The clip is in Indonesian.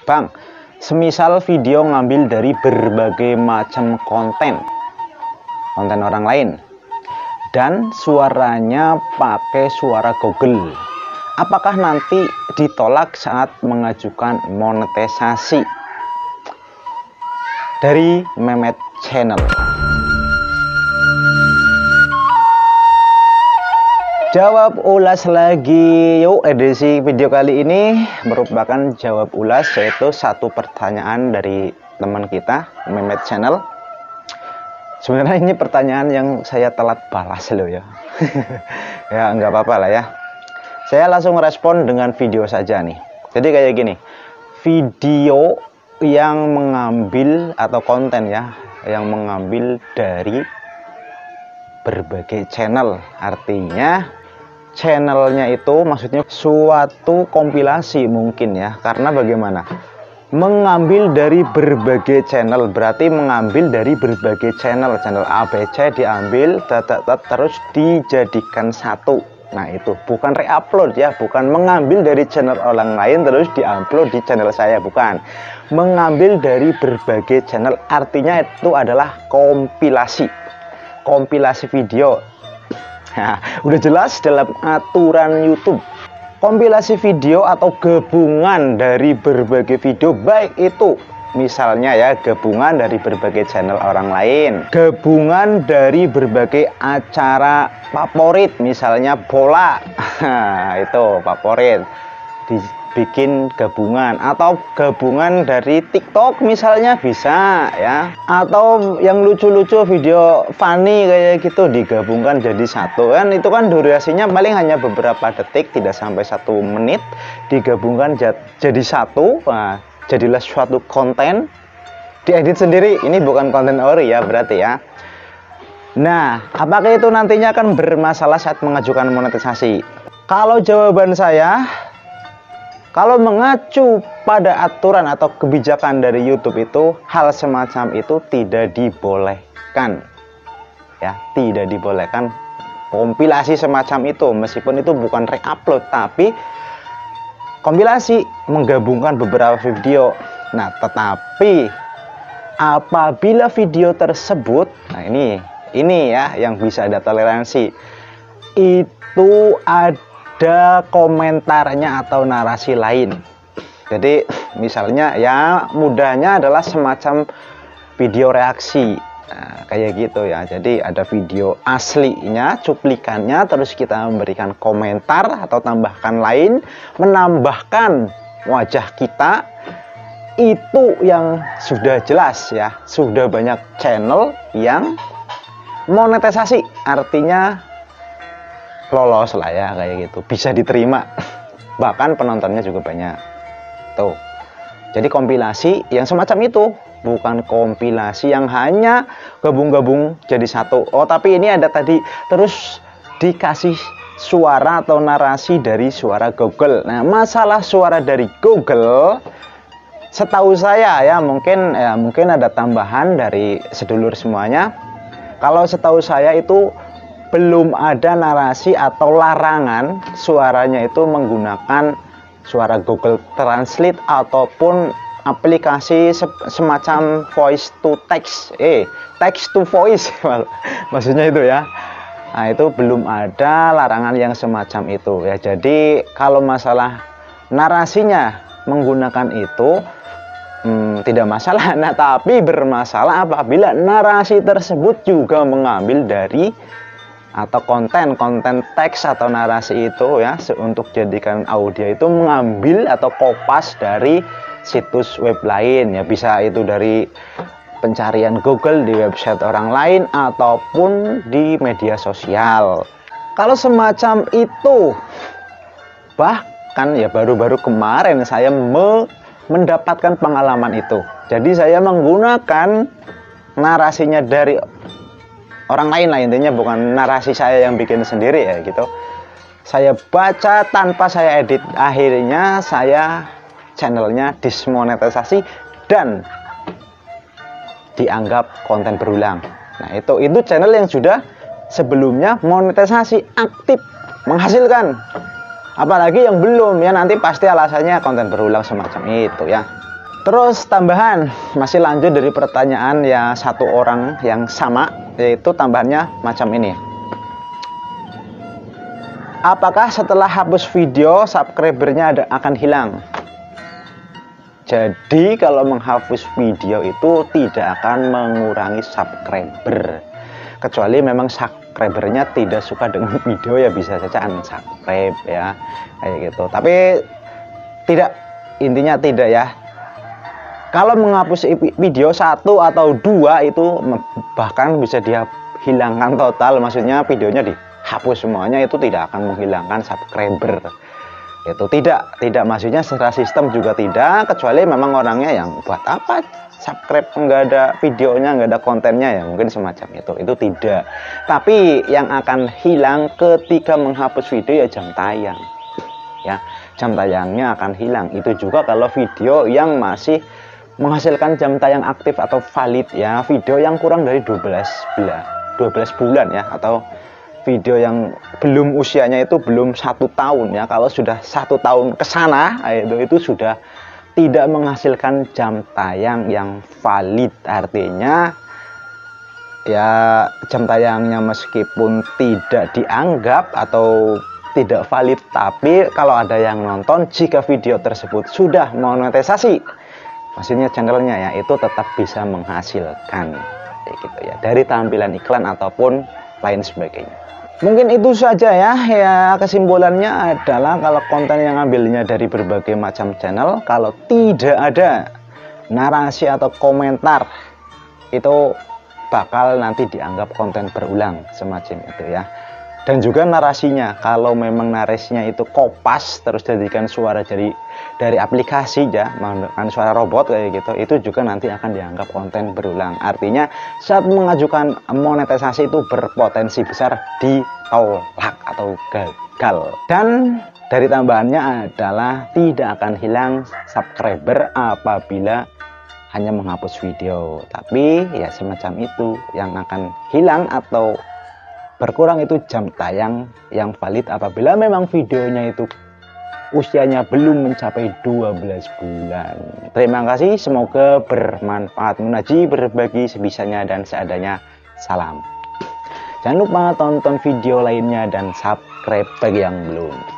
Bang, semisal video ngambil dari berbagai macam konten orang lain dan suaranya pakai suara Google, apakah nanti ditolak saat mengajukan monetisasi? Dari Memet Channel. Jawab ulas lagi. Yuk, edisi video kali ini merupakan jawab ulas, yaitu satu pertanyaan dari teman kita Memet Channel. Sebenarnya ini pertanyaan yang saya telat balas loh ya. Ya nggak apa-apa lah ya. Saya langsung respon dengan video saja nih. Jadi kayak gini, video yang mengambil atau konten ya, yang mengambil dari berbagai channel. Artinya channelnya itu maksudnya suatu kompilasi mungkin ya. Karena bagaimana? Mengambil dari berbagai channel berarti mengambil dari berbagai channel A, B, C diambil terus dijadikan satu. Nah itu bukan reupload ya, bukan mengambil dari channel orang lain terus diupload di channel saya, bukan. Mengambil dari berbagai channel, artinya itu adalah kompilasi video. Nah, udah jelas dalam aturan YouTube. Kompilasi video atau gabungan dari berbagai video, baik itu misalnya ya gabungan dari berbagai channel orang lain, gabungan dari berbagai acara favorit, misalnya bola. Itu favorit dibikin gabungan, atau gabungan dari TikTok misalnya bisa ya, atau yang lucu-lucu video funny kayak gitu digabungkan jadi satu kan. Itu kan durasinya paling hanya beberapa detik, tidak sampai 1 menit, digabungkan jadi satu. Nah, jadilah suatu konten, diedit sendiri. Ini bukan konten ori ya berarti ya. Nah, apakah itu nantinya akan bermasalah saat mengajukan monetisasi? Kalau jawaban saya, kalau mengacu pada aturan atau kebijakan dari YouTube itu, hal semacam itu tidak dibolehkan. Ya, tidak dibolehkan kompilasi semacam itu, meskipun itu bukan reupload tapi kompilasi menggabungkan beberapa video. Nah, tetapi apabila video tersebut, nah ini ya yang bisa ada toleransi, itu ada komentarnya atau narasi lain. Jadi misalnya ya mudahnya adalah semacam video reaksi. Nah, kayak gitu ya. Jadi ada video aslinya, cuplikannya, terus kita memberikan komentar atau tambahkan lain, menambahkan wajah kita. Itu yang sudah jelas ya. Sudah banyak channel yang monetisasi, artinya lolos lah ya, kayak gitu, bisa diterima, bahkan penontonnya juga banyak tuh. Jadi kompilasi yang semacam itu, bukan kompilasi yang hanya gabung-gabung jadi satu. Oh tapi ini ada tadi terus dikasih suara atau narasi dari suara Google. Nah, masalah suara dari Google, setahu saya ya, mungkin ada tambahan dari sedulur semuanya. Kalau setahu saya itu belum ada narasi atau larangan suaranya itu menggunakan suara Google Translate ataupun aplikasi semacam voice to text, text to voice maksudnya itu ya. Nah, itu belum ada larangan yang semacam itu ya. Jadi kalau masalah narasinya menggunakan itu tidak masalah. Nah, tapi bermasalah apabila narasi tersebut juga mengambil dari atau konten teks atau narasi itu ya, untuk jadikan audio itu mengambil atau kopas dari situs web lain ya, bisa itu dari pencarian Google, di website orang lain ataupun di media sosial. Kalau semacam itu, bahkan ya baru-baru kemarin saya mendapatkan pengalaman itu. Jadi saya menggunakan narasinya dari orang lain lah, intinya bukan narasi saya yang bikin sendiri ya gitu. Saya baca tanpa saya edit, akhirnya saya channelnya dismonetisasi dan dianggap konten berulang. Nah itu channel yang sudah sebelumnya monetisasi, aktif, menghasilkan. Apalagi yang belum ya, nanti pasti alasannya konten berulang semacam itu ya. Terus tambahan, masih lanjut dari pertanyaan ya satu orang yang sama, yaitu tambahannya macam ini. Apakah setelah hapus video subscribernya akan hilang? Jadi kalau menghapus video itu tidak akan mengurangi subscriber, kecuali memang subscribernya tidak suka dengan video, ya bisa saja unsubscribe ya, kayak gitu. Tapi tidak, intinya tidak ya. Kalau menghapus video 1 atau 2 itu bahkan bisa dia hilangkan total, maksudnya videonya dihapus semuanya, itu tidak akan menghilangkan subscriber. Itu tidak maksudnya secara sistem juga tidak, kecuali memang orangnya yang buat apa subscribe nggak ada videonya, nggak ada kontennya, ya mungkin semacam itu tidak. Tapi yang akan hilang ketika menghapus video ya jam tayang ya, jam tayangnya akan hilang. Itu juga kalau video yang masih menghasilkan jam tayang aktif atau valid ya, video yang kurang dari 12 bulan ya, atau video yang belum usianya itu belum 1 tahun ya. Kalau sudah 1 tahun ke sana itu sudah tidak menghasilkan jam tayang yang valid. Artinya ya jam tayangnya meskipun tidak dianggap atau tidak valid, tapi kalau ada yang nonton, jika video tersebut sudah monetisasi, maksudnya channelnya ya, itu tetap bisa menghasilkan kayak gitu ya, dari tampilan iklan ataupun lain sebagainya. Mungkin itu saja ya, kesimpulannya adalah kalau konten yang ambilnya dari berbagai macam channel, kalau tidak ada narasi atau komentar, itu bakal nanti dianggap konten berulang semacam itu ya. Dan juga narasinya, kalau memang narasinya itu kopas terus jadikan suara dari aplikasi ya, menggunakan suara robot kayak gitu, itu juga nanti akan dianggap konten berulang. Artinya saat mengajukan monetisasi itu berpotensi besar ditolak atau gagal. Dan dari tambahannya adalah tidak akan hilang subscriber apabila hanya menghapus video, tapi ya semacam itu, yang akan hilang atau berkurang itu jam tayang yang valid apabila memang videonya itu usianya belum mencapai 12 bulan. Terima kasih, semoga bermanfaat. Munaji berbagi sebisanya dan seadanya. Salam. Jangan lupa tonton video lainnya dan subscribe bagi yang belum.